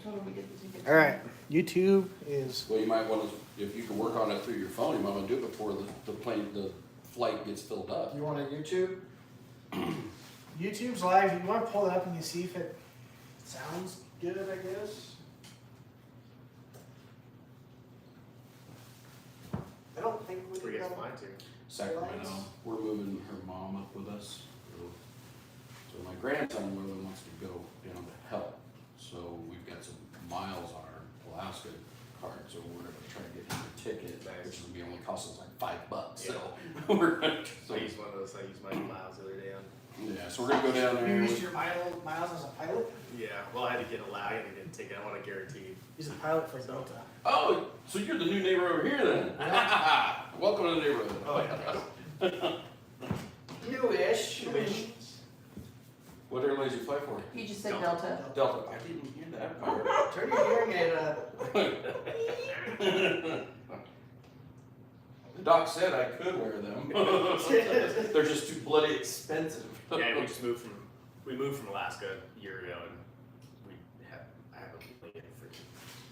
told him we get the tickets. All right, YouTube is. Well, you might want to, if you can work on it through your phone, you might want to do it before the flight gets filled up. You want a YouTube? YouTube's live. You want to pull it up and you see if it sounds good, I guess. I don't think we Where you guys flying to? Sacramento, we're moving her mom up with us. So my grandson really wants to go down to help. So we've got some miles on our Alaska card, so we're gonna try to get him a ticket, which will be only cost us like $5. So we're gonna. I use one of those. I used my miles the other day on. Yeah, so we're gonna go down there. You used your miles as a pilot? Yeah, well, I had to get a I had to get a ticket. I want a guaranteed. He's a pilot for Delta. Oh, so you're the new neighbor over here then? Welcome to the neighborhood. Oh yeah. Newish. What airlines you fly for? He just said Delta. Delta. I didn't hear that part. Turn your hearing aid up. The doc said I could wear them. They're just too bloody expensive. Yeah, we moved from Alaska a year ago, and I have a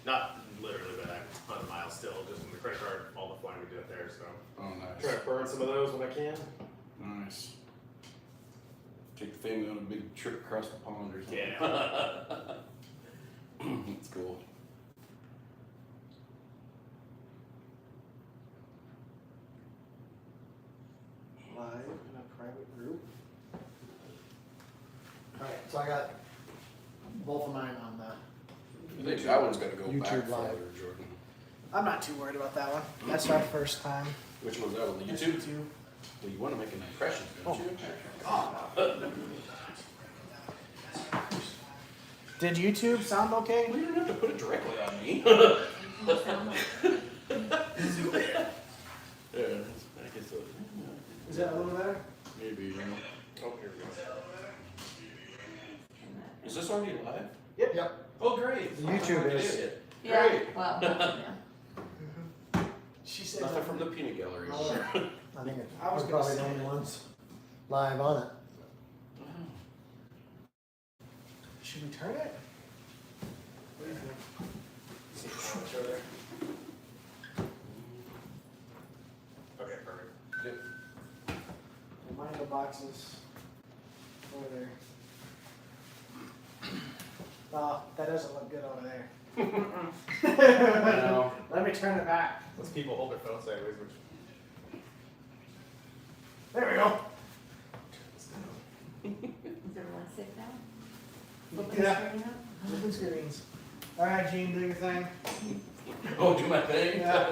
not literally, but I have a ton of miles still, just in the credit card, all the flying we do up there. So Oh, nice. trying to burn some of those when I can. Nice. Take the family on a big trip across the pond or something. Yeah. That's cool. Live in a private group. Alright, so I got both of mine on the. I think that one's gotta go YouTube back Live. farther, Jordan. I'm not too worried about that one. That's our first time. Which one's that one? The YouTube? Well, you wanna make an impression, don't you? Did YouTube sound okay? Well, you don't have to put it directly on me. Yeah, I guess so. Is that a little better? Maybe, you know. Oh, here we go. Is this already live? Yep. Oh, great. The YouTube is. Yeah, Great. well, yeah. She said Nothing from the peanut gallery. Oh. I think I was we're gonna probably say- the only ones live on it. Should we turn it? What do you think? Okay, perfect. Yep. Mind the boxes over there. Oh, that doesn't look good over there. No. Let me turn it back. Let's people hold their phones sideways, which There we go. Is everyone safe now? Flipping the Yeah. screen up? Flipping screens. All right, Gene, do your thing. Oh, do my thing? Yeah.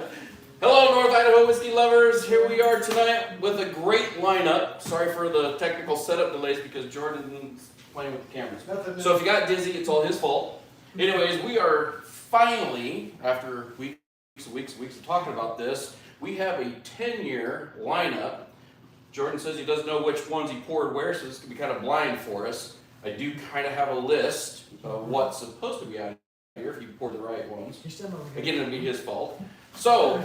Hello, North Idaho Whiskey Lovers. Here we are tonight with a great lineup. Sorry for the technical setup delays because Jordan's playing with the cameras. Nothing. So if you got dizzy, it's all his fault. Anyways, we are finally, after weeks and weeks of talking about this, we have a 10-year lineup. Jordan says he doesn't know which ones he poured where, so this can be kind of blind for us. I do kind of have a list of what's supposed to be out here if you pour the right ones. You're still over here. Again, it'll be his fault. So,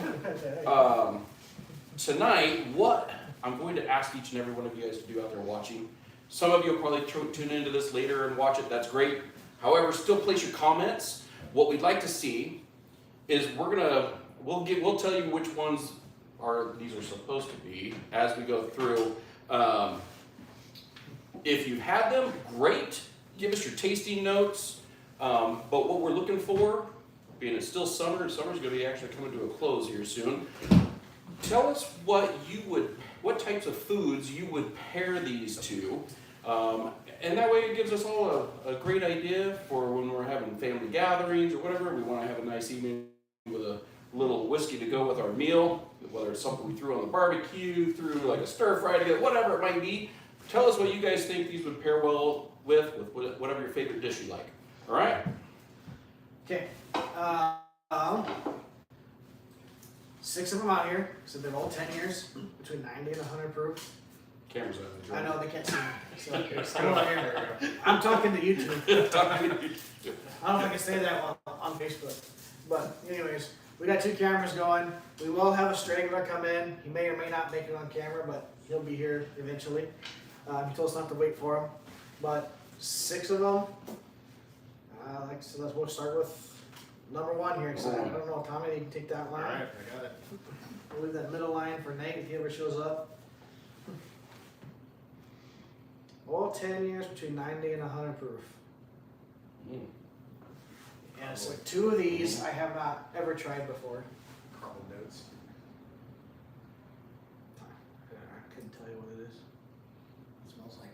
tonight, what I'm going to ask each and every one of you guys to do out there watching. Some of you will probably tune into this later and watch it. That's great. However, still place your comments. What we'd like to see is we'll tell you which ones these are supposed to be as we go through. If you've had them, great. Give us your tasting notes. But what we're looking for, being it's still summer, and summer's going to be actually coming to a close here soon. Tell us what types of foods you would pair these to. And that way it gives us all a great idea for when we're having family gatherings or whatever. We want to have a nice evening with a little whiskey to go with our meal, whether it's something we threw on the barbecue, threw like a stir fry together, whatever it might be. Tell us what you guys think these would pair well with whatever your favorite dish you like. All right? Okay. 6 of them out here. So they're all 10 years, between 90 and 100 proof. Cameras out. I know they can't see me. So I'm over here. I'm talking to YouTube. I don't know if I can say that on Facebook. But anyways, we got 2 cameras going. We will have a strangler come in. He may or may not make it on camera, but he'll be here eventually. He told us not to wait for him. But 6 of them. So we'll start with number one here. So I don't know, Tommy, you can take that line. Alright, I got it. We'll leave that middle line for Nate if he ever shows up. All 10 years between 90 and 100 proof. Mm. Yeah, so 2 of these I have not ever tried before. Caramel notes. I couldn't tell you what it is. It smells like,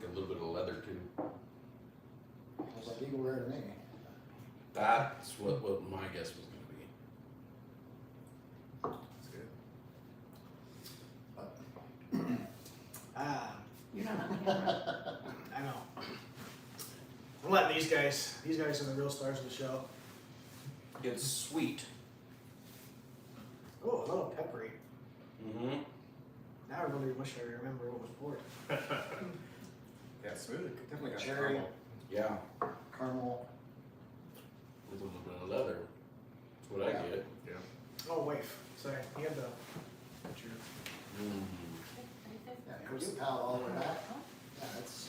Like a little bit of leather too. smells like Eagle Rare to me. That's what my guess was gonna be. That's good. You're not on camera. I know. I'm letting these guys are the real stars of the show. It's sweet. Oh, a little peppery. Mm-hmm. Now I really wish I remember what was poured. Yeah, smooth. It definitely got Cherry. caramel. Yeah, Caramel. with a little bit of leather. That's what I get. Yeah. Oh, wait. Sorry. You have the picture. Mm. Yeah, goes the palate all the way back. Yeah, it's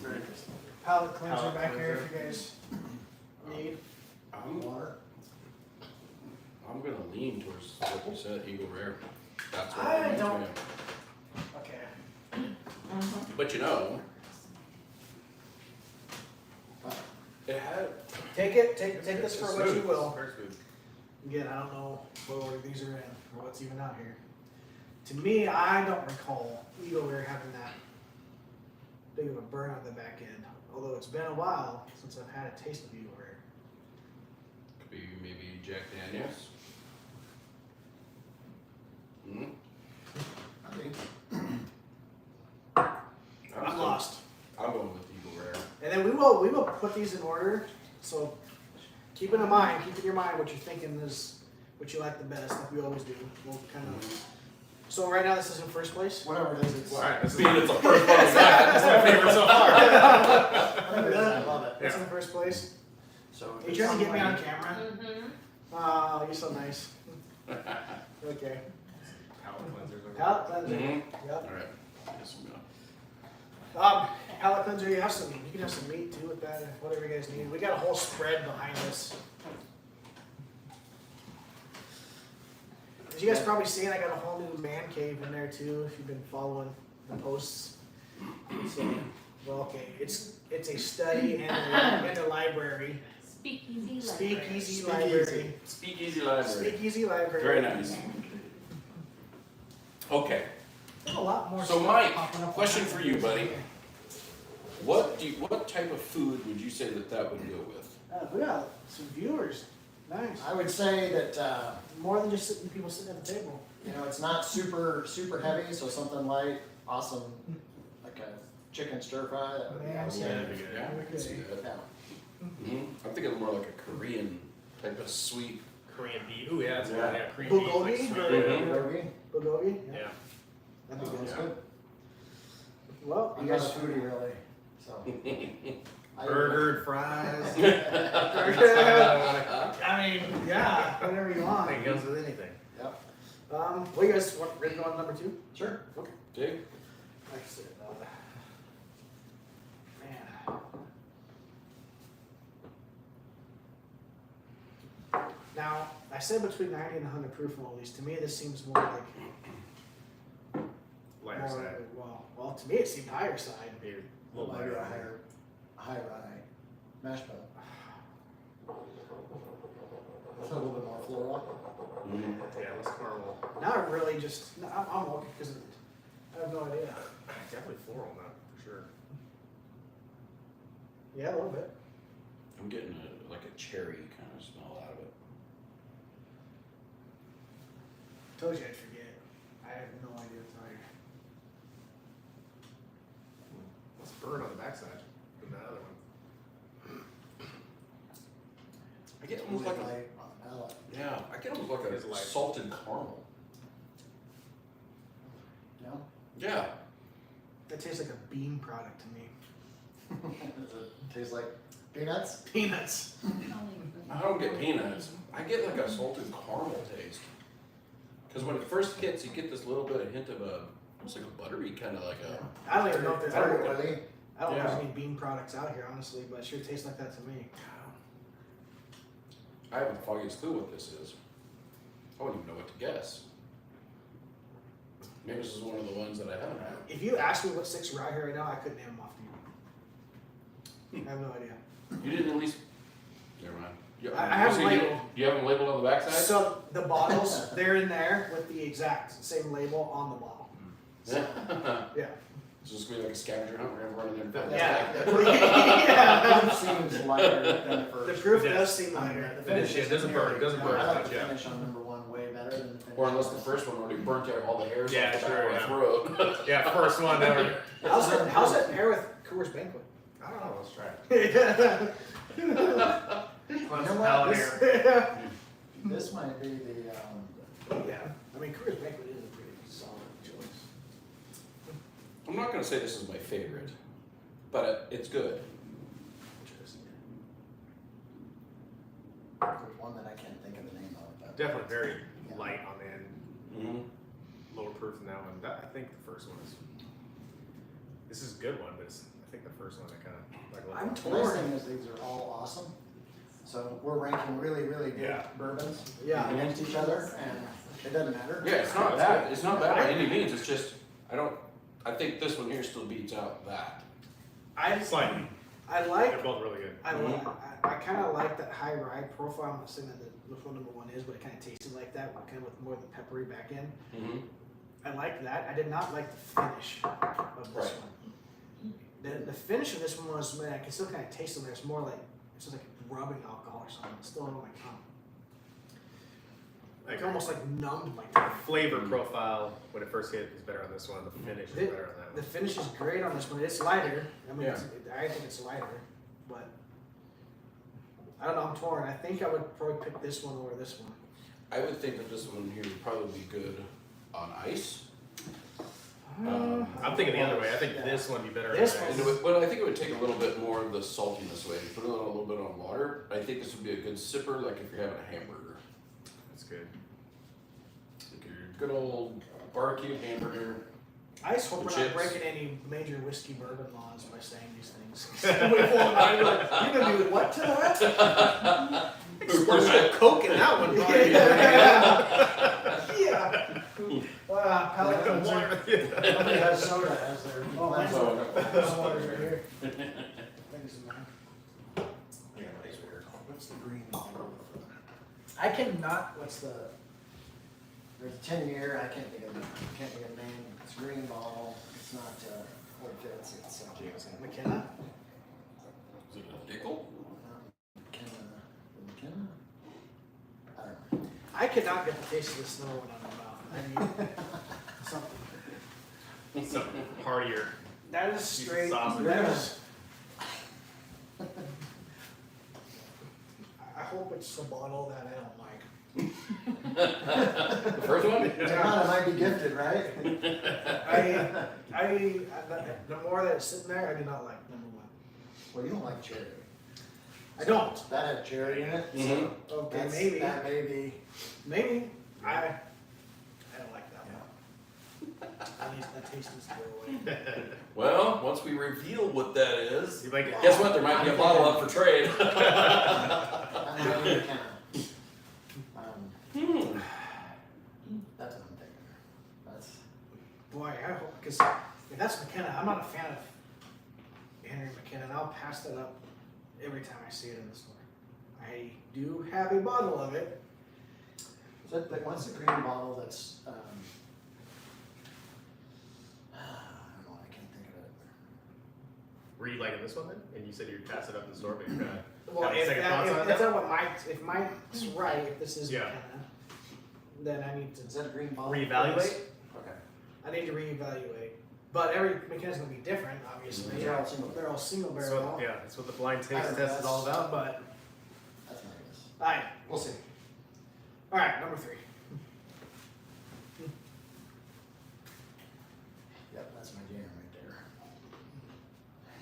very interesting. Palate cleanser Palate back here if cleanser. you guys need. Water. I'm gonna lean towards what you said, Eagle Rare. That's what I I'm don't- into. Okay. But you know, it had. Take this for It's what you smooth. will. It's very smooth. Again, I don't know what order these are in or what's even out here. To me, I don't recall Eagle Rare having that big of a burn on the back end. Although it's been a while since I've had a taste of Eagle Rare. Could be maybe Jack Daniels. Hmm? I think I'm lost. I'm going with Eagle Rare. And then we will put these in order. So keep it in mind, keep in your mind what you're thinking is what you like the best, like we always do. We'll kind of. So right now this is in first place. whatever it is, it's. Alright, this is Being it's the first one we got. that's my favorite so far. Whatever it is, I love it. It's in first place. So. Are you trying to get me on camera? Mm-hmm. Oh, you're so nice. Okay. Palate cleansers over Palate cleanser. Mm-hmm. Yep. Alright. Yes, I'm gonna. Palate cleanser. You can have some meat too with that, whatever you guys need. We got a whole spread behind us. As you guys probably seen, I got a whole new man cave in there too. If you've been following the posts. So, well, okay, it's a study and a library. Speakeasy library. Speakeasy library. Speakeasy Library. Speakeasy library. Very nice. Okay. There's a lot more So, stuff Mike, popping up question behind for you, us. buddy. What type of food would you say that would go with? We got some viewers. Nice. I would say that, More than just people sitting at the table. you know, it's not super heavy, so something light, awesome, like a chicken stir fry, that would be Yeah, awesome. Yeah, that'd be good. Yeah, I can see that. Yeah. Mhm. I'm thinking more like a Korean type of sweet. Korean beef. Ooh, yeah, that's good. Yeah. Yeah, Korean beef. Like Bulgogi? sweet. Mhm. Bulgogi? Bulgogi? Yeah. That'd be Sounds good. good. Well, I'm you not a guys. foodie really, so. Burger, fries. I mean, yeah, whatever you want. It goes with anything. Yep, What you guys want? Ready to go on number 2? sure. Dig? Like I said, man. Now, I said between 90 and 100 proof on all these. To me, this seems more like Lighter more, side. well, to me it seemed higher side. Maybe a little Maybe lighter. a high rye mash bill. A little bit more floral. Mhm. Yeah, less caramel. Now I really just, I'm okay because I have no idea. Definitely floral now, for sure. Yeah, a little bit. I'm getting like a cherry kind of smell out of it. Told you I'd forget. I have no idea what's on here. Let's burn on the backside than the other one. I get almost like a, Light on the palate. yeah, I get almost like It's a light. salted caramel. No? Yeah. That tastes like a bean product to me. Does it taste like peanuts? Peanuts. I don't get peanuts. I get like a salted caramel taste. Because when it first hits, you get this little bit of hint of almost like a buttery kind of like a. I don't even know if there's. I don't Really? I don't know if Yeah. there's any bean products out here, honestly, but it sure tastes like that to me. I haven't the foggiest clue what this is. I wouldn't even know what to guess. Maybe this is one of the ones that I haven't had. If you ask me what six are out here right now, I couldn't name them off to you. I have no idea. You didn't at least. Never mind. I have so them you, labeled. you have them labeled on the backside? So the bottles, they're in there with the exact same label on the bottle. Yeah. Yeah. It's just gonna be like a scavenger hunt. We're gonna run in there and find Yeah. The Yeah. proof seems lighter than the The first. proof It does is. seem lighter. The Finish, yeah, it doesn't burn, it doesn't burn I as like much, the yeah. finish on number one way better than the finish. Or unless the first one already burnt out all the hairs Yeah, off the sure, back of yeah. my throat. Yeah, first one ever. How's that pair with Coors Banquet? I don't know, let's try it. You know what? Palate here. This might be the, Yeah, I mean Coors Banquet is a pretty solid choice. I'm not gonna say this is my favorite, but it's good. there's one that I can't think of the name of, but. Definitely very light on the end, Mm-hmm. lower proof than that one. I think the first one is. This is a good one, but I think the first one I kind of like a little I'm more. The nice thing is these are all awesome. So we're ranking really, really good Yeah. bourbons Yeah. against each other, and it doesn't matter. Yeah, it's not bad. It's not bad by any means. It's just I think this one here still beats out that. Slightly. I like They're both really good. I kind of like that high rye profile. I'm not saying that which one number one is, but it kind of tasted like that, kind of with more of the peppery back end. Mm-hmm. I like that. I did not like the finish of this Right. one. The finish of this one was, man, I can still kind of taste it. There's more like it's just like rubbing alcohol or something. It's still on my tongue. Like almost like numbed my tongue. Flavor profile when it first hit is better on this one. The finish is The- better on that The one. finish is great on this one. It's lighter. I mean, Yeah. I think it's lighter, but I don't know. I'm torn. I think I would probably pick this one over this one. I would think that this one here would probably be good on ice. I'm thinking the other way. I think this one would be better. This on one- And it would, but I think it would take a little bit more of the saltiness away. Put it on a little bit on water. I think this would be a good sipper, like if you're having a hamburger. That's good. Like your good old barbecue hamburger. I just hope The we're chips. not breaking any major whiskey bourbon laws by saying these things. You're gonna do what to that? There's no Coke in that one, buddy. Yeah. Palate cleanser. Nobody has soda as their. Oh, mine's So- water's right here. Thanks, man. What's the green? I cannot. What's the? There's a 10-year, I can't think of the name. It's green bottle. It's not, what it fits. It's, McKenna? Is it a Dickel? McKenna? I don't know. I cannot get the taste of the snow when I'm in my mouth. I need something. Something heartier. That is straight. Sausage. That is. I hope it's the bottle that I don't like. The first one? John, it might be gifted, right? The more that it's sitting there, I do not like number one. Well, you don't like cherry. I don't. That had cherry in it. Mhm. Okay, That's- maybe. That may be. Maybe. I don't like that one. At least that taste is go away. Well, once we reveal what that is, You like it? guess what? There might be a bottle up for trade. I'm not really kind Hmm. That's what I'm thinking. That's. Boy, I hope, because if that's McKenna, I'm not a fan of Henry McKenna, and I'll pass that up every time I see it in the store. I do have a bottle of it. Is that the, what's the green bottle that's, I don't know, I can't think of it. Were you liking this one then? And you said you'd pass it up in the store, but you're gonna. Well, Have a if second that, thoughts on if that? that's what if mine's right, if this is Yeah. McKenna, then I need Is to, that a green bottle? Reevaluate? Okay. I need to reevaluate. But every McKenna's gonna be different, obviously. They're all single. They're all single That's barrel. what, yeah, that's what the blind I taste don't know, test is all that's- about. But, That's my guess. alright, We'll see. alright, number 3. Yep, that's my jam right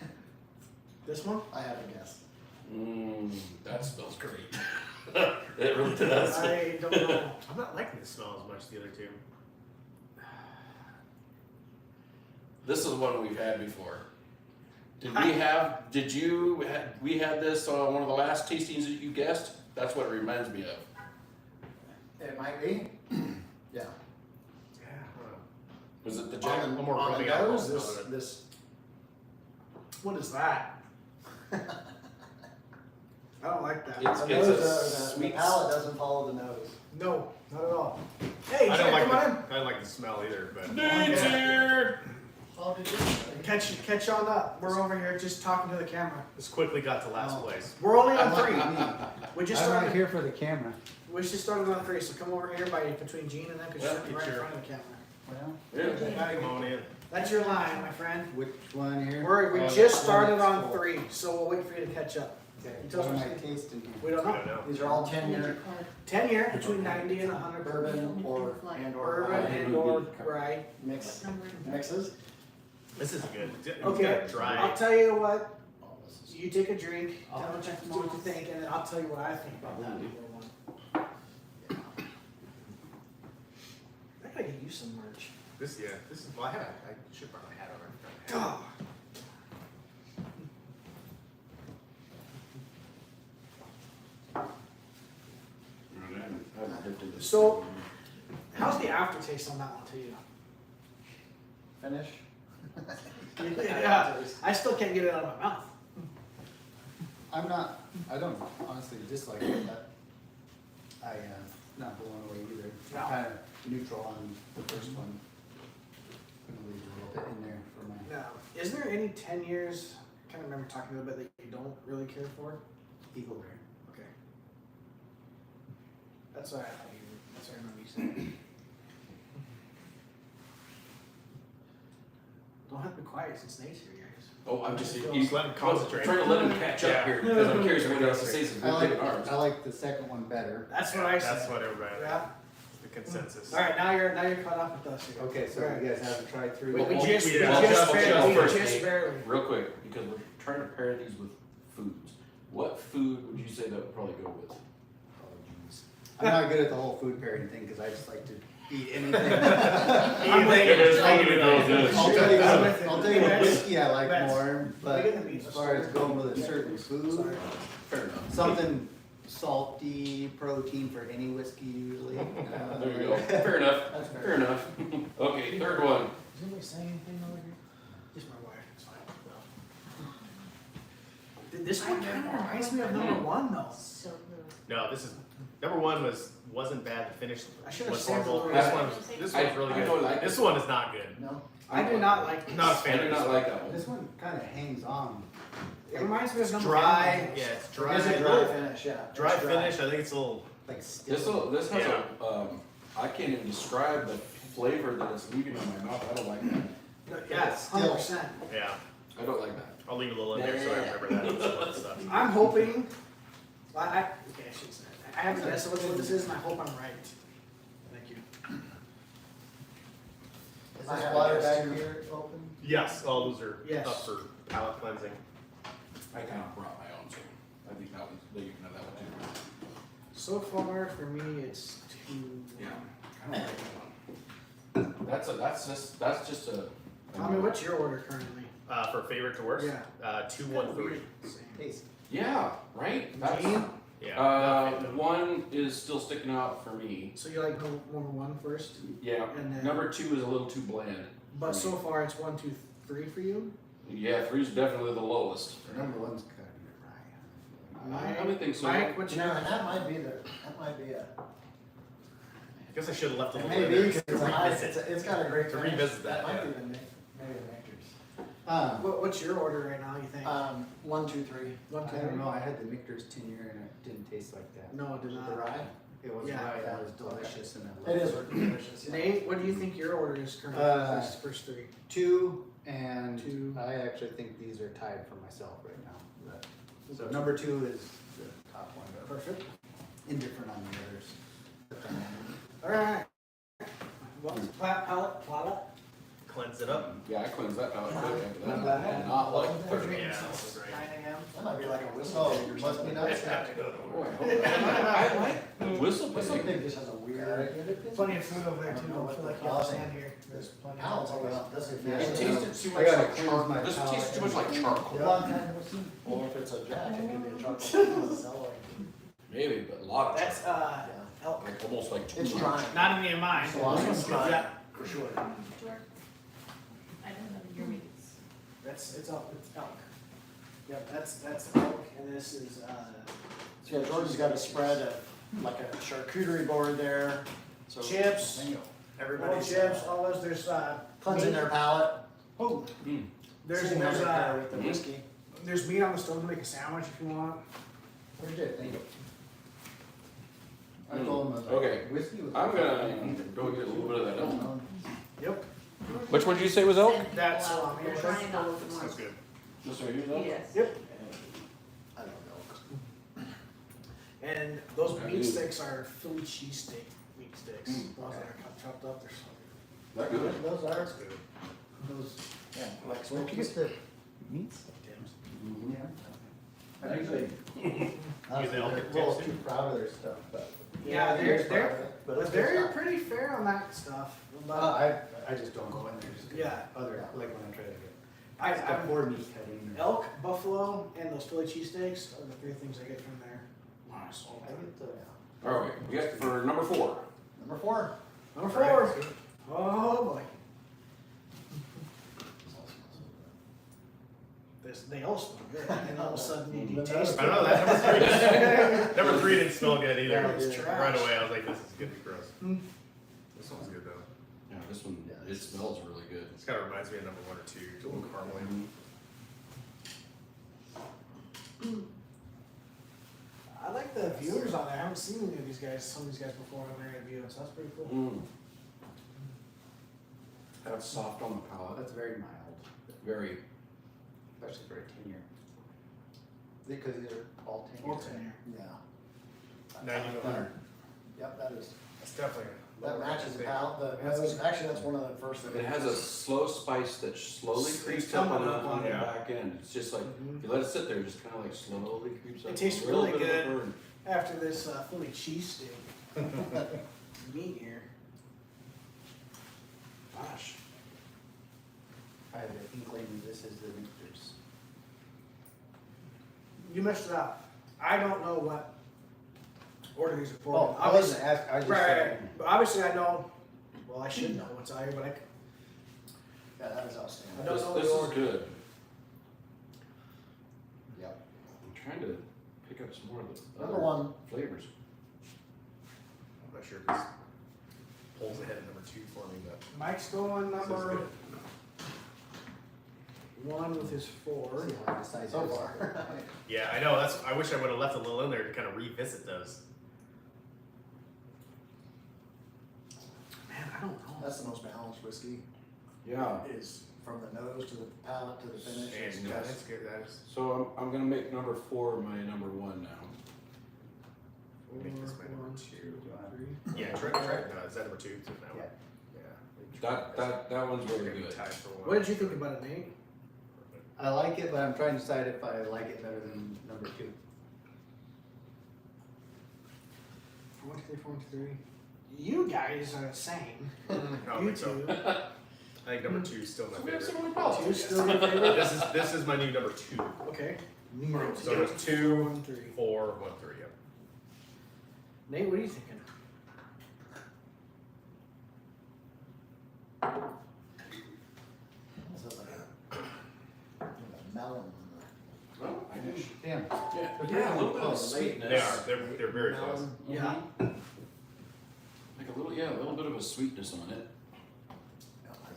there. This one? I have a guess. That smells great. It really does. I don't know. I'm not liking the smell as much as the other two. This is one we've had before. we had this on one of the last tastings that you guessed? That's what it reminds me of. It might be. Yeah. Was it the On Jack? the, little more on the rubbing alcohol nose, smell to it. this, What is that? I don't like that. It's- the it's a nose, the sweet- palate doesn't follow the nose. No, not at all. Hey, I Jack, don't like come on in. the, I don't like the smell either, but. Nate's here! Oh, did you? Catch on up. We're over here just talking to the camera. This quickly got to last Oh. place. We're only on Lucky 3. me. We just I'm right started. here for the camera. We just started on 3, so come over here by between Gene and them because Yeah, you're sitting right in sure. front of the camera. Well, Yeah. Come on in. That's your line, my friend. Which one here? We Oh, just that started one on is full. 3, so we'll wait for you to catch up. Okay, You tell us what am what I tasting here? We don't We know. don't know. these are all 10-year 10 year between 90 and 100 bourbon or bourbon rye and or rye. mixes. This is good. It's Okay, got I'll dry. tell you what. Oh, this is- You take a drink, tell me what you think, and then I'll tell you what I think about that other one. I gotta get you some merch. This, yeah, this is, well, I should probably have it on. God. So- How's the aftertaste on that one to you? Finish. Yeah, I still can't get it out of my mouth. I don't honestly dislike it, but not blown away either. No. Kind of neutral on the first one. Gonna leave a little bit in there for my Now, is there any 10 years, I kind of remember talking a little bit that you don't really care for? Eagle Bear. Okay. That's what I thought that's what I remember you saying. Don't have to be quiet since Nate's here, guys. Oh, I'm just, Just let him concentrate. trying to let him catch up Yeah. here, because I'm curious what he has to say since I we've taken ours. like the second one better. That's what I said. That's what everybody, Yeah. the consensus. All right, now you're caught up with us here. Okay, so Right. you guys haven't tried through We that? just, we Yeah. just Well, barely, we first, just Nate. barely. Real quick, because we're trying to pair these with foods. What food would you say that would probably go with? Oh, jeez. I'm not good at the whole food pairing thing because I just like to eat anything. I'm with It is you. really good. I'll tell you, I'm with it. I'll tell you what whiskey I like That's- more, but Look at the meat. as far as going with a certain food, Sorry. Fair enough. something salty, protein for any whiskey usually. There you go. Fair enough. That's fair. Fair enough. Okay, third one. Is anybody saying anything over here? Just my wife, it's fine. This one kind of reminds me of number 1 though. So good. No, this is, number 1 wasn't bad. The finish I should have was sampled horrible. the This rest. one's I really don't good. like This it. one is not good. No? I do not like this. Not a I fan do of not this like one. that one. This one kind of hangs on. It reminds me of It's number dry. 1. Yeah, it's It dry. is a dry finish, yeah. Dry It's finish. I think it's a little. Like still. This has a, I can't even describe the flavor that it's leaving in my mouth. I don't like that. Yeah, Still. 100%. Yeah. I don't like that. I'll leave a little in there so I remember that stuff. I'm hoping, okay, I shouldn't say that. I haven't guessed what this is and I hope I'm right. Thank you. Is I this have water this back too. here open? Yes, all those are Yes. up for palate cleansing. I kind of brought my own, so I think that was, that you can have that one too. So far, for me, it's 2. Yeah, I don't like that one. That's just a. Tommy, what's your order currently? For favorite to worst? Yeah. 213. Taste. Yeah, right? That's, Gene? Yeah. one is still sticking out for me. So you like number 1 first? Yeah, And then- number 2 is a little too bland. But so far, it's 1, 2, 3 for you? Yeah, 3 is definitely the lowest. Number one's kind of rye. I would think so. Mike, what's You know, your? and that might be a, I guess I should have left a it little may in be, there because to it's a high, revisit. it's got a great To finish. revisit that, Might yeah. be the, maybe the Nectar's. What's your order right now, you think? 1, 2, 3. 1, 2, I 3? don't know, I had the Michter's 10-year and it didn't taste like that. No, it did The not. rye? It was Yeah. rye, it was delicious and I It loved is delicious, yeah. Nate, what do you think your order is currently Uh, for this first 3? 2, and 2. I actually think these are tied for myself right now. But- So Okay. number 2 is the top one, but Perfect. indifferent on the others. Alright. What's palate? cleanse it up. Yeah, I cleansed that palate quick after Not that. bad. Not like Yeah, Thursday. that was great. 9 a.m. That might be like a whistle. Oh, pig or must be something. nice. I have to go to Boy, work. I hope that- I like the whistle Whistle pig. pig just has a weird. Plenty of food over there I too. don't know Don't what feel the like you have to hell stand here. There's plenty Palates of all up, doesn't Yeah. It it? tasted too I much gotta like cleanse charcoal. my This palate. tastes too much like charcoal. Long time no see. Or if it's a jack, it could be a chocolate. Celery. Maybe, but a lot of That's charcoal. Yeah. elk. Like almost like too It's much. dry. Not any of mine. So long as it's dry, Yeah, for sure. George, I don't know your meats. it's elk. It's elk. Yep, that's elk, and this is So yeah, Jordan's got a spread of like a charcuterie board there. So chips, Bingo. all Everybody's chips, all those. There's cleansing meat. their palate. Oh, Mm. there's Sitting over there with the Mhm. whiskey. there's meat on the stove to make a sandwich if you want. Pretty good, thank you. I told him, I was like, Okay. whiskey was. I'm gonna go get a little bit of that elk. Yep. Which one did you say was elk? Send people That's out. salami. We're trying to look Sounds more. good. This right here's elk? Yes. Yep. I don't know. And those Yeah, meat dude. sticks are Philly cheesesteak meat sticks. Mm. Those that are chopped up. They're so That good? Those are, That's good. those, Yeah, like where'd you smokies. get the meats? Mhm. Yeah. I usually, I was You know, a little too proud of their stuff, but. Yeah, they're But but it's they're good pretty fair on that stuff. stuff. But I just don't go in there, just get Yeah. other, like when I try to get. I Poor meat cutting. or- elk, buffalo, and those Philly cheesesteaks are the three things I get from there. Nice. I get the. All right, we got for number 4. Number 4. Number 4. Oh boy. They all smell good, and all of a sudden you taste I don't know, that number 3 didn't smell good either. Yeah, it's trash. Right away, I was like, this is gonna be gross. Mm. This one's good though. Yeah, this one, Yeah, it this is- smells really good. This kind of reminds me of number 1 or 2. It's a little caramely. I like the viewers on there. I haven't seen any of these guys, some of these guys before on there reviewing, so that's pretty cool. Mm. That's soft on the palate. That's very mild, Very. especially for a 10-year. Because these are all 10 All years. 10 year. Yeah. 90. Yep, that is. It's definitely. That matches the palate. Actually, that's one of the first. It has a slow spice that slowly creeps up on the Yeah. back end. It's just like, Mhm. if you let it sit there, it just kind of like slowly creeps up. It tastes A little really bit of a good. burn. After this Philly cheesesteak meat here. Gosh. I have an inkling this is the Victor's. You messed it up. I don't know what order these are for. Oh, I wasn't asking, I just Right, said. but obviously I know, well, I should know what's out here, but Yeah, that is outstanding. I don't know This the is order. good. Yep. I'm trying to pick up some more of the Number other 1. flavors. I'm not sure if this pulls ahead of number 2 for me, but. Mike's going this is number good. 1 with his 4. See how I decide So this. far. Yeah, I know. I wish I would have left a little in there to kind of revisit those. Man, I don't know. That's the most balanced whiskey. Yeah. Is from the nose to the palate to the finish. It's And yeah, just- that's good. That is. So I'm gonna make number 4 my number 1 now. We'll make this my number 1, 2. 3. Yeah, try. No, is that number 2? So now, Yeah. That one's We're really gonna be good. tied for 1. What did you think about it, Nate? I like it, but I'm trying to decide if I like it better than number 2. 1, 2, 3, 4, 3. You guys are the same. I don't You think so. two. I think number 2 is still my We have favorite. similar palates. Two still your favorite? This is my new number 2. Okay. So it's 2, 1, 3. 4, 1, 3. Yep. Nate, what are you thinking? It's like a melon. Oh, I didn't. Damn. Yeah, a little bit of Oh, sweetness. They are. They're very close. Melon. Yeah. Like a little bit of a sweetness on it.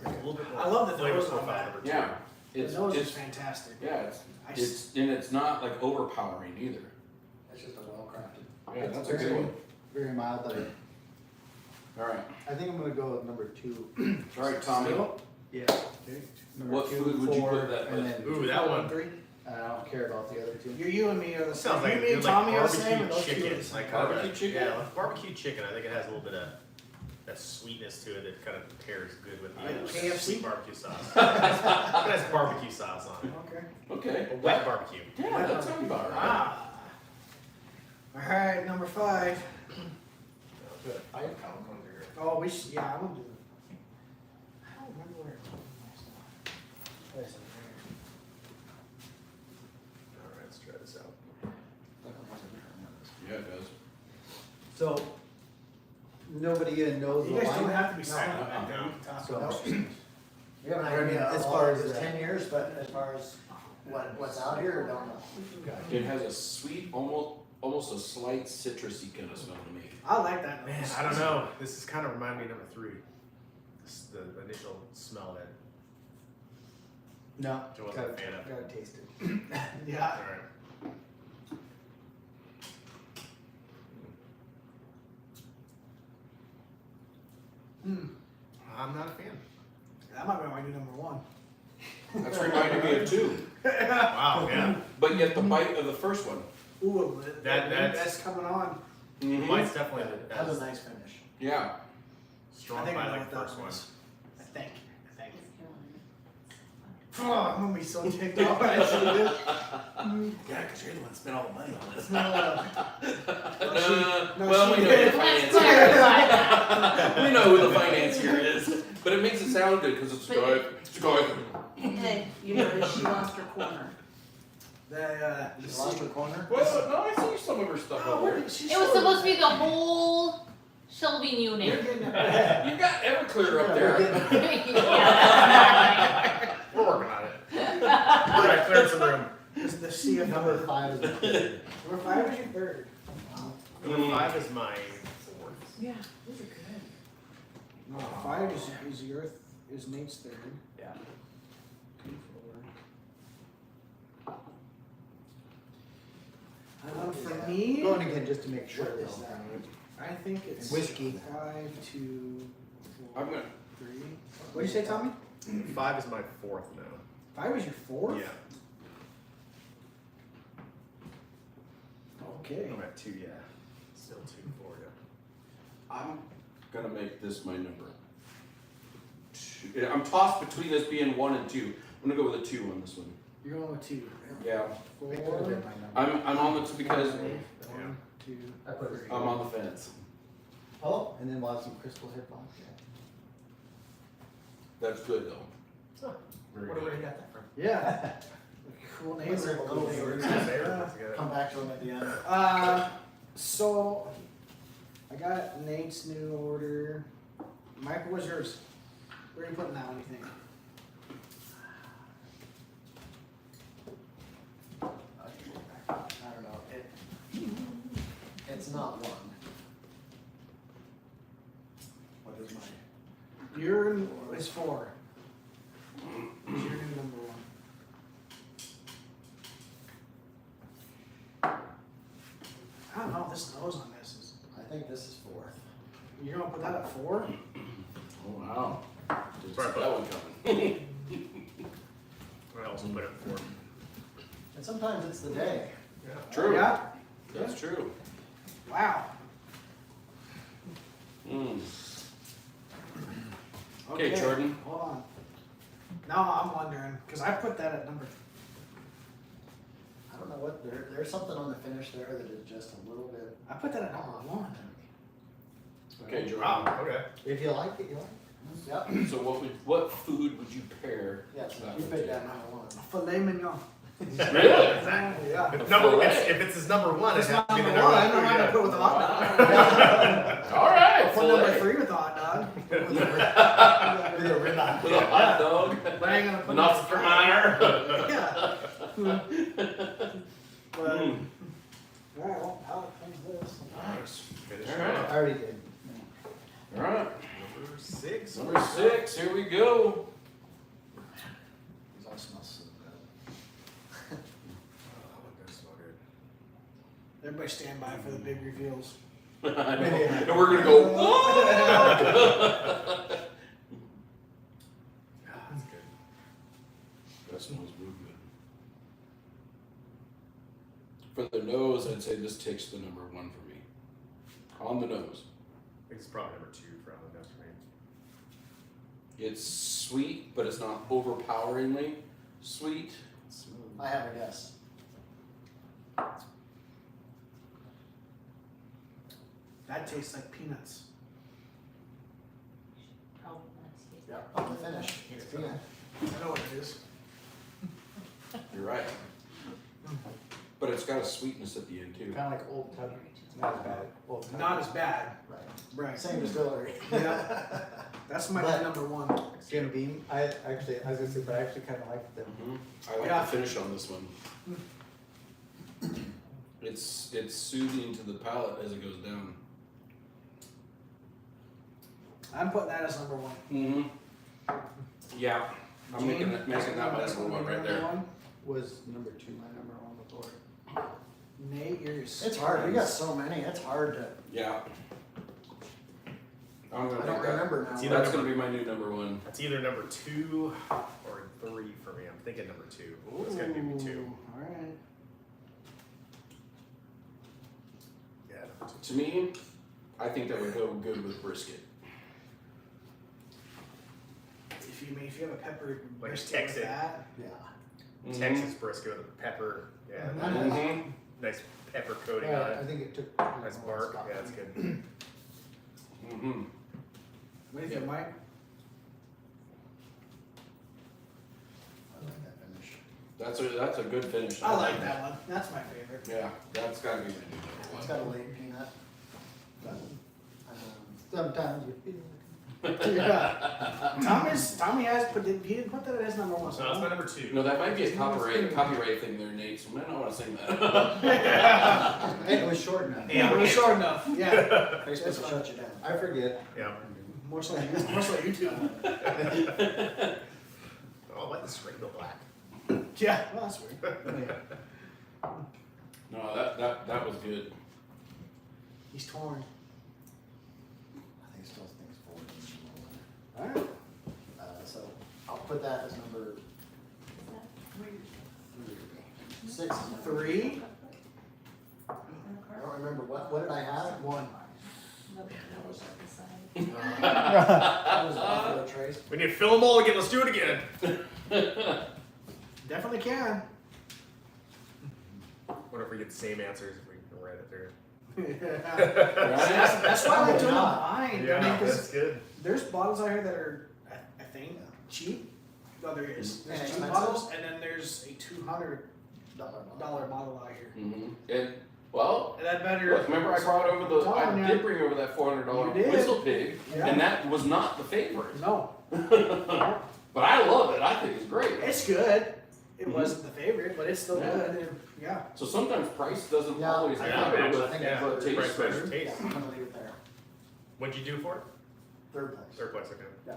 A little bit more I love the flavor nose on profile that. number 2. Yeah. The It's, nose is it's, fantastic. yeah, I it's not like overpowering either. It's just a well crafted. Yeah, It's that's a good very- one. Very mild, but All right. I think I'm gonna go with number 2. All right, Tommy. Yeah. Okay. Number What 2, food would you 4, put that and with? then Ooh, that one. 3. I don't care about the other 2. You and me are the same. Sounds like you, a me, and good like Tommy are the same, barbecue and those two are chicken. the same. Like Barbecue chicken? Yeah, like barbecue chicken. I think it has a little bit of that sweetness to it that kind of pairs good with Like the KFC? sweet barbecue sauce. It has barbecue sauce on it. Okay. Okay. A wet barbecue. Yeah, that sounds about right. Ah. Alright, number 5. Put a 5 pound under here. Oh, yeah, I'm gonna do it. I don't remember where it was last time. Place it Alright, let's try this out. Yeah, it does. So, nobody even knows there. the You guys don't line? have to be silent no, about that. no. We can talk So- about it. We have an I mean, idea as how far long as it is, the- 10 years, but as far as what's out here, don't know. It has a sweet, almost a slight citrusy kind of smell to me. I like that. Man, I don't know. This is kind of reminding me of number 3. The initial smell that No. I wasn't a fan of. Gotta taste it. Yeah. Alright. I'm not a fan. That might be my new number 1. That's reminding me of 2. Wow, yeah. But yet the bite of the first one. Ooh, That's- that's coming on. Mine's definitely It has a nice finish. Yeah. strong I think by I know like what the that first one one. is. I think. It's killing me. Oh, I'm gonna be so ticked off when I see this. Yeah, because you're the one that spent all the money on this. No, Well, she we know who did. the Let's financier is. clarify We know who the financier is. But it makes it sound good because it's a guy. It's a guy. Hey, you notice she lost her corner. The, You lost her corner? Well, no, I see some of her stuff oh, over where there. did she It was sort of- supposed to be the whole shelving You're unit. getting it. You got Everclear up there. Yeah. We're working on it. We're gonna clear some room. This is the sea of Number 5 is the third. Number 5 is your 3rd. Number 5 is my 4th. Yeah, those are good. Number 5 is Nate's 3rd. Yeah. 2, 4. For me, Going again just to make sure. what is though. that? I think it's Whiskey. 5, 2, 4, I'm gonna. 3. What did you say, Tommy? 5 is my 4th now. 5 is your 4th? Yeah. Okay. I'm at 2, yeah. Still 2, 4, yeah. I'm gonna make this my number 2. I'm tossed between this being 1 and 2. I'm gonna go with a 2 on this one. You're going with 2. Yeah. 4. I put it in my number. I'm on this because 1, 2. I put it. I'm on the fence. Oh, and then we'll have some crystal hip on. That's good though. Very Where good. you got that from? Yeah. Cool name. Let's have a little We're bit. together. Come back to them at the end. So I got Nate's new order. Michael, what's yours? Where are you putting that one, you think? I don't know. It's not 1. What is mine? Your is 4. Is your new number 1? I don't know. This nose on this is. I think this is 4th. You're gonna put that at 4? Oh wow. Didn't see Sorry, that one coming. I also put it 4. And sometimes it's the day. Yeah. True. Yeah. That's true. Wow. Mm. Okay, Jordan. Hold on. Now I'm wondering because I put that at number. I don't know what, there's something on the finish there that is just a little bit. I put that at number 1. Okay, Jordan. Wow, okay. If you like it, you like it. Yep. So what food would you pair? Yes, that you one picked to? that number 1. Filet mignon. Really? Exactly. Yeah. If it's his number 1, It's it has not to be number the 1. number I'm not gonna put it with a hot dog. All right. I'll put number filet. 3 with a hot dog. With a ribeye. With a hot dog. But I ain't gonna put Not for minor. Yeah. But, Mm. alright, well, how comes this? Nice. Finish All it right. off. I already did. All right. Number 6. Number 6. Here we go. These all smell so good. Oh, that does smell good. Everybody stand by for the big reveals. I know. And we're gonna go. Whoa! Yeah, that's good. That smells real good. For the nose, I'd say this takes the number 1 for me. On the nose. It's probably number 2 for Allen Dust for me. It's sweet, but it's not overpoweringly sweet. Smooth. I have a guess. That tastes like peanuts. Probably not taste Yeah. that. On the finish, it's peanut. I know what it is. You're right. But it's got a sweetness at the end too. Kinda like Old Tubby. It's not as bad. Old Tubby. Not as bad. Right. Right. Same distillery. Yeah. That's my But- number one. Jim Beam, I was gonna say, but I actually kinda like them. I like Yeah. the finish on this one. It's soothing to the palate as it goes down. I'm putting that as number one. Mm-hmm. Yeah, I'm making that my That's number one gonna be right number there. one. Was number 2 my number 1 before? Nate, yours. It's hard, we got so many, it's hard to, Yeah. I'm I gonna don't make that. remember now. It's either That's gonna be my new number one. That's either number 2 or 3 for me. I'm thinking number 2. It's gonna be 2. Alright. Yeah, number 2. To me, I think that would go good with brisket. If you have a pepper Like brisket with Texan. that, Yeah. Texas brisket with a pepper. Yeah, Mm-hmm. nice pepper coating on I it. think it took. Nice bark. Yeah, that's good. Mm-hmm. what do you think, Mike? I like that finish. That's a good finish. I like that one. That's my favorite. Yeah, that's gotta be my new number It's one. got a late peanut. But, Sometimes you feel Yeah. Tommy has put he didn't put that as number one. So that's my number 2. No, that might be a copyright thing there, Nate, so I might not wanna sing that. it was short enough. Yeah, it was short enough. Yeah. Facebook will shut you down. I forget. Yeah. More so YouTube. Oh, I like this rainbow black. Yeah. Well, that's weird. No, that was good. He's torn. I think still thinks 4 is number 1. Alright. So I'll put that as number Is that where you- 3. 6 is number 3. I don't remember, what did I have? 1. No, that was up the side. That was Buffalo Trace. We need to fill them all again. Let's do it again. Definitely can. What if we get the same answers if we can write it through? That's why I like doing Not. mine. I mean, Yeah, 'cause that's good. there's bottles out here that are, I think, cheap. No, there is. And There's cheap expensive. bottles, and then there's a $200 $1. bottle out here. Mm-hmm. And, well, And that better. look, remember I brought over the, I Telling ya. did bring over that $400 You did. whistle pig, Yeah. and that was not the favorite. No, But I love it, I think it's great. it's good. It Mhm. wasn't the favorite, but it's still Yeah. good. And, yeah. So sometimes price doesn't Yeah, always I matter think with I think yeah, what price tastes better better. taste. Yeah, I'm gonna leave it there. What'd you do for it? 3rd place. 3rd place, okay. Yeah.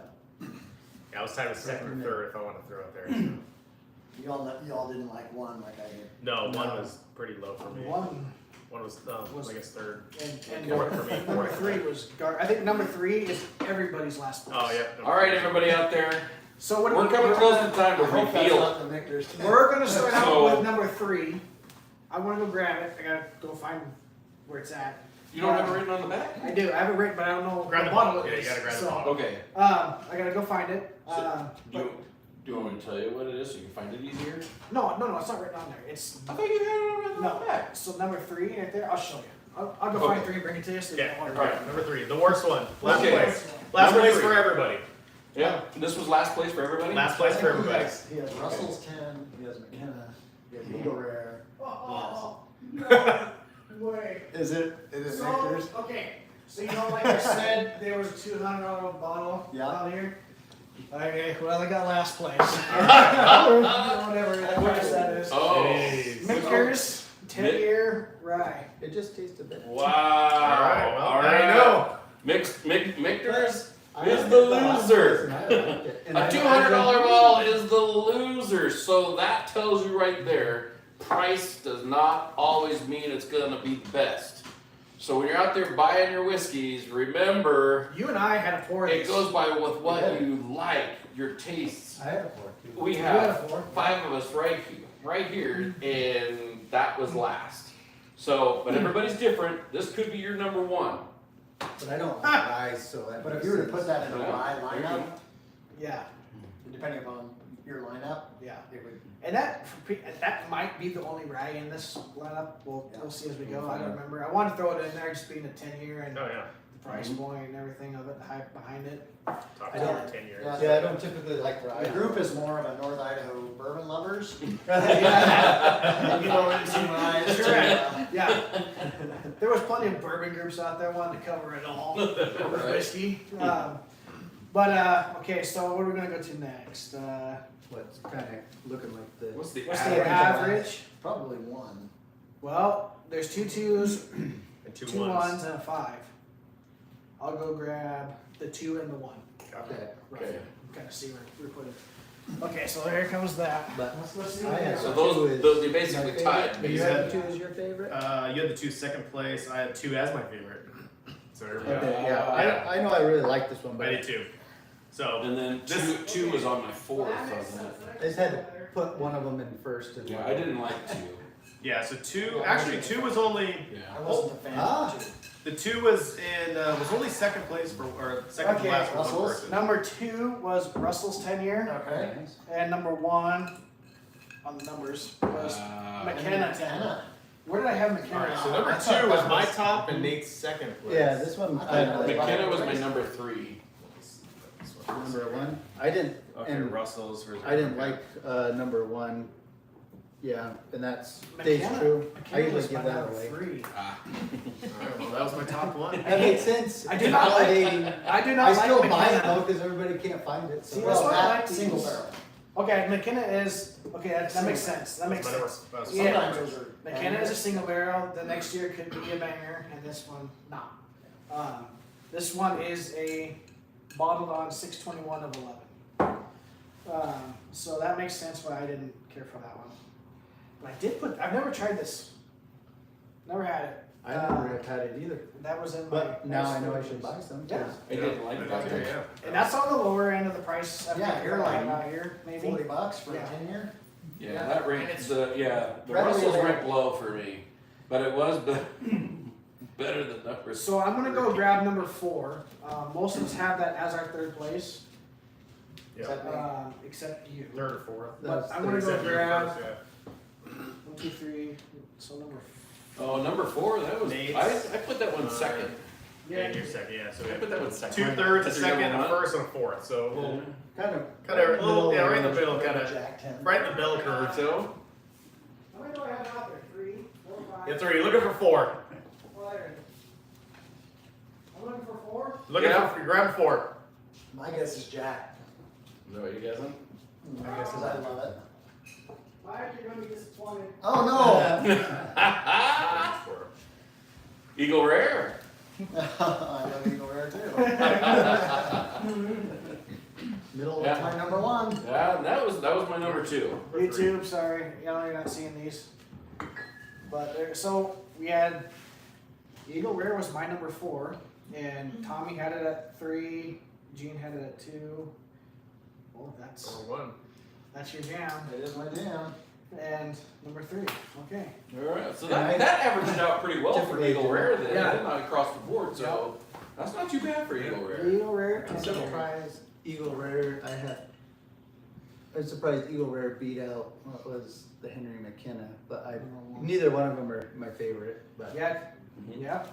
Yeah, I was tied with 2nd or 3rd if I want to throw it there. So. Y'all didn't like 1 like I did. No, one No. was pretty low for me. One One was, Was- I guess 3rd. and Fourth for me, number fourth. 3 was I think number 3 is everybody's last place. Oh, yeah. no. All right, everybody out there, So what? we're coming close to time to I hope that's reveal. not the Michter's. We're gonna start out So- with number 3. I wanna go grab it. I gotta go find where it's at. You don't have it written on the back? I do. I have it written, but I don't know Grab what the bottle bottle. it Yeah, is. you gotta grab the So, bottle. Okay, I gotta go find it. So- But do you want me to tell you what it is so you can find it easier? no, it's not written on there. It's I thought you had it written on no. the back. So number 3 right there. I'll show you. I'll go find Okay. 3 and bring it to you. So Yeah, you all don't right, number 3, the worst one. Last Okay. place. Last Number place 3. for everybody. Yeah, this was last place for everybody? Last place for everybody. He has Russell's 10, he has McKenna, he has Eagle Rare. Oh, no way. Is it Michter's? So, okay. So you know, like I said, there was a $200 bottle Yeah. out here. Okay, well I got last place. Whatever that price that is. Oh. Jeez. Michter's 10-year rye. It just tastes a bit. Wow. Alright, well, All now right. you know. Michter's I is liked the it last loser. place, and I liked it. And A I- $200 bottle is the loser. So that tells you right there, price does not always mean it's gonna be the best. So when you're out there buying your whiskeys, remember You and I had a pour. it goes by with what Yeah. you like, your tastes. I had a fork too. We You had a have pour. 5 of us right here, and that was last. So, but everybody's different. This could be your number 1. But I don't like Rise, so that. But if makes you were to sense. put that in a Yeah. rye lineup, Yeah, depending upon your lineup, yeah. it would, And that might be the only rye in this lineup. We'll see as we go. I don't remember. I wanted to throw it in there just being a 10-year and Oh, yeah. the price point and everything of it, the hype behind it. Talk I about don't- 10 years. yeah. Yeah, I don't typically like the Rise. group is more of a North Idaho bourbon lovers. Yeah. You throw in some rye. That's right. Yeah. There was plenty of bourbon groups out there wanting to cover it all with Right. whiskey. Okay, so what are we gonna go to next? What's kind of looking like the. What's the What's average? the average? Probably one. Well, there's 2 2s, And 2 2 ones. 1s, and a 5. I'll go grab the 2 and the 1. Okay. Okay. Kind of see where we're putting. Okay, so here comes that. But Let's see I what we had got. So two those, is they my basically favorite. tied. You You had had- two as your favorite? You had the 2 second place. I had 2 as my favorite. So there we go. Okay, yeah, I know I really like this one, but I I did 2. So And then This- two was on my fourth, wasn't it? just had to put one of them in first and Yeah, one. I didn't like two. yeah, so 2. Actually, 2 was only. I Yeah. wasn't a fan Ah. of two. The 2 was in was only second place for or second Okay, to last for one Russell's. person. Number 2 was Russell's 10-year, Okay. Nice. and number 1 on the numbers was McKenna 10. Anna. Where did I have McKenna? Alright, so on? number I thought 2 that was my top and Nate's second place. Yeah, this one, I I thought really McKenna like. was my number 3. Number one, I didn't, Okay, and Russell's versus I didn't like, number one. Yeah, and that's stays McKenna- true. I McKenna usually was give my that number away. 3. Alright, well, that was my top one. That makes sense. I do not like- Validating. I do I not still like buy it McKenna. though, cause everybody can't find it, See, so. that's Well, what I like that to single use. barrel. Okay, McKenna is okay. That makes sense. That makes That's my sense. number- Yeah. Sometimes those are. McKenna is a single barrel. The next year could be a banger, and this one not. This one is a bottled on 6/21 of 11. So that makes sense why I didn't care for that one. But I did put. I've never tried this. Never had it. I never have had it either, That was in my. but now I know I list. should buy some. Yeah. 'cause I didn't like that. Yeah, yeah. And that's on the lower end of the price. Of Yeah, the you're airline like out here, maybe. $40 for Yeah. a 10-year? Yeah, Yeah. that And ranked it's the readily Russell's ranked available. low for me, but it was better than numbers. So I'm gonna go grab number 4. Most of us have that as our 3rd place, Yeah. except you. 3rd or 4th. But That's I'm gonna go Except you grab first, yeah. 1, 2, 3. So number. Oh, number 4. That was Nate's. I put that one second. And your second, yeah. So we I have put that one second. 2 thirds, a That's your second, number a one? first, and a fourth. So a little, Kind of. kind of, yeah, right in the middle, range. kind of, Jack 10. right in the bell curve. So How many do I have out there? 3, 4, 5. Yeah, 3. Looking for 4. Well, there it is. I'm looking for 4. Looking Yeah. for grab 4. My guess is Jack. no, you guys don't? I guess is I love it. Mike, you're gonna be disappointed. Oh, no! Eagle Rare. I love Eagle Rare too. Middle Yeah. of My time. number 1. Yeah, that was my number 2. YouTube, sorry, you're not seeing these. But there, so we had Eagle Rare was my number 4, and Tommy had it at 3. Gene had it at 2. Oh, that's your jam. It is my jam. And number 3. Okay. All right, so Yeah, that averaged out pretty well for Typically, Eagle Rare then, yeah. not across the board. So that's not too bad for Eagle Rare. Eagle Rare. I'm 10 year. surprised Eagle Rare, I'm surprised Eagle Rare beat out what was the Henry McKenna, but neither one of them are my favorite, but Yeah. Mhm. Yeah.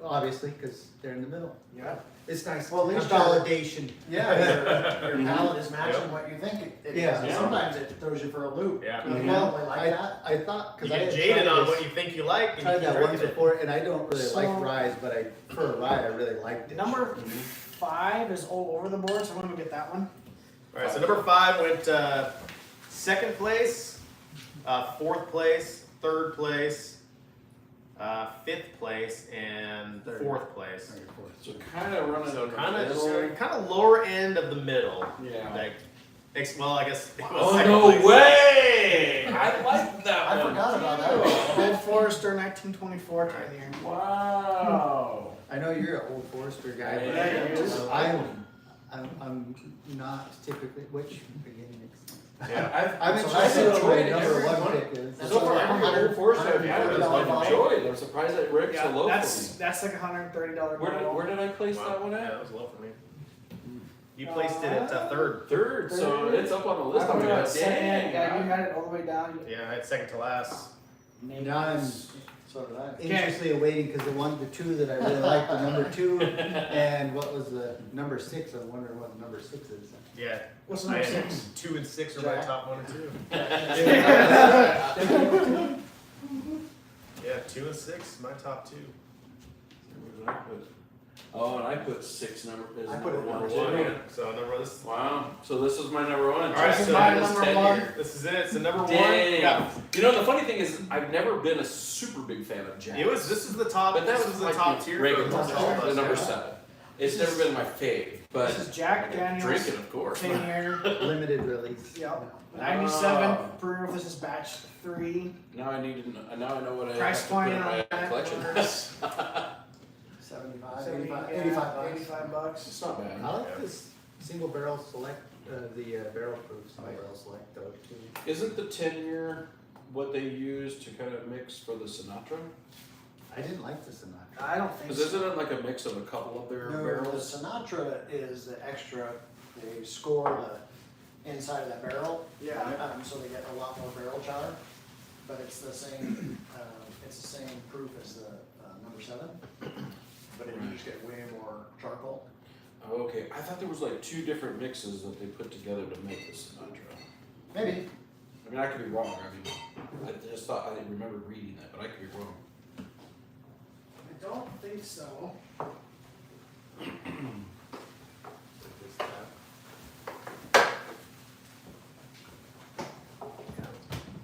obviously, cause they're in the middle. Yeah. It's nice, Well, at a least you're- validation. Yeah, your palate is matching what you think it Yeah. is. Yeah. Sometimes it throws you for a loop. Yeah. You Mhm. probably like that. I thought, You cause I get had jaded tried on this- what you think you like, and tried you keep that once drinking it. before, and I don't really So- like Rise, but for a rye, I really liked it. Number 5 is all over the board, so I'm gonna get that one. All right, so number 5 went second place, 4th place, 3rd place, 5th place, and Third. 4th place. Third, fourth. So kind of running So in the kind of middle. kind of lower end of the middle. Yeah. Like, well, I guess. It was Oh second no place. way! I like that I one. forgot about that. Old Forester 1924 10 year. Wow. I know you're an old Forester guy, but Yeah, he is. I'm not typically, which beginning makes sense. Yeah. I'm So interested I in what my enjoyed number every one one. pick is. So far, every forest I've had, I've enjoyed it. I'm surprised that ranked so Yeah, low for me. that's like $130 Where did I place Wow. that one Yeah, at? that was low for me. You placed it at third. Third, so it's up on the list. I'm I like, second, dang. yeah, you had it all the way down. Yeah, I had second to last. Now I'm So did I. anxiously awaiting, because the two that I really liked, the number 2, and what was the number 6, I'm wondering what number 6 is. Yeah. What's I number had 6? 2 and 6 are my Jack. top 1 and 2. Yeah, 2 and 6, my top 2. Where did I put it? Oh, and I put 6 number as I put number it one number too. one. Yeah, so number this. Wow, so this is my number one. All right, Just so mine this is number 10 one. year. This is it. It's the number 1. Dang. Yeah. You know, the funny thing is, I've never been a super big fan of Jack. This is the top. But that this was was the like top the tier. regular for most one, all of the us, number yeah. 7. It's never been my fave, but This is Jack I can Daniels. drink it, of course. 10 year. Limited release. Yep. 97 Oh. proof. This is batch 3. Now I need to know, now I know what I Price have to put in point my on that collection. was 75, 70, 85, yeah, 85 bucks. $85. It's not bad. I like this single barrel select, the barrel proof single barrel select though too. Isn't the 10 year what they use to kind of mix for the Sinatra? I didn't like this enough. I don't think Because so. isn't it like a mix of a couple of their No, the barrels? Sinatra is the extra, they score the inside of that barrel. Yeah. So they get a lot more barrel char, but it's the same, proof as the, number 7. But you just get way more charcoal. Oh, okay, I thought there was like 2 different mixes that they put together to make the Sinatra. Maybe. I mean, I could be wrong. I mean, I just thought I didn't remember reading that, but I could be wrong. I don't think so.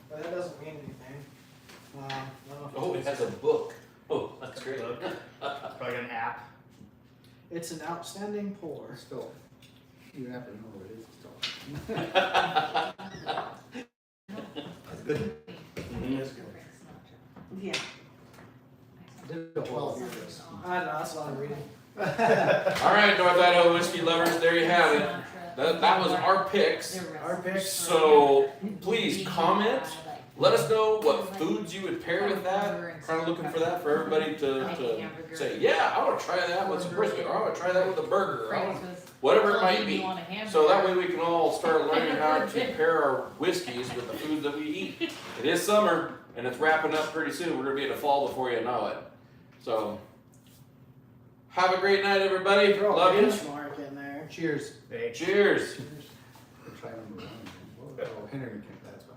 But that doesn't mean anything. I don't know if Oh, it has a book. Oh, that's great. Look. Probably got an app. It's an outstanding pour. Still, even after I know what it is, still. That's good. Yeah. Did a 12 whole- years. I don't know, that's all I'm reading. All right, North Idaho Whiskey Lovers, there you have it. That was our picks. Our picks. So please comment. Let us know what foods you would pair with that. Kind of looking for that for everybody to say, yeah, I want to try that with some brisket, or I want to try that with a burger, or I wanna- whatever it might be. So that way we can all start learning how to pair our whiskeys with the food that we eat. It is summer, and it's wrapping up pretty soon. We're gonna be in the fall before you know it. So have a great night, everybody. Throw a Love you. benchmark in there. Cheers. Hey. Cheers. We'll try number 1. Oh, Henry McKenna, that's why,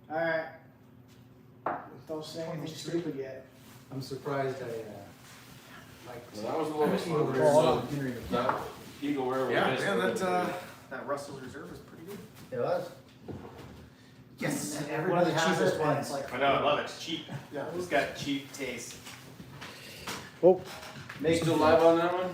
yeah. Alright. Don't say anything stupid yet. I'm surprised I, like. Well, that was a little Eagle slower, Rare, so Henry that McKenna. Eagle Rare was Yeah, basically man, what we did. that Russell's Reserve is pretty good. It was. And One of everybody the has cheapest it, and ones. it's like. I know, I love it. It's cheap. Yeah. It's got cheap taste. Oh. You still live on that one?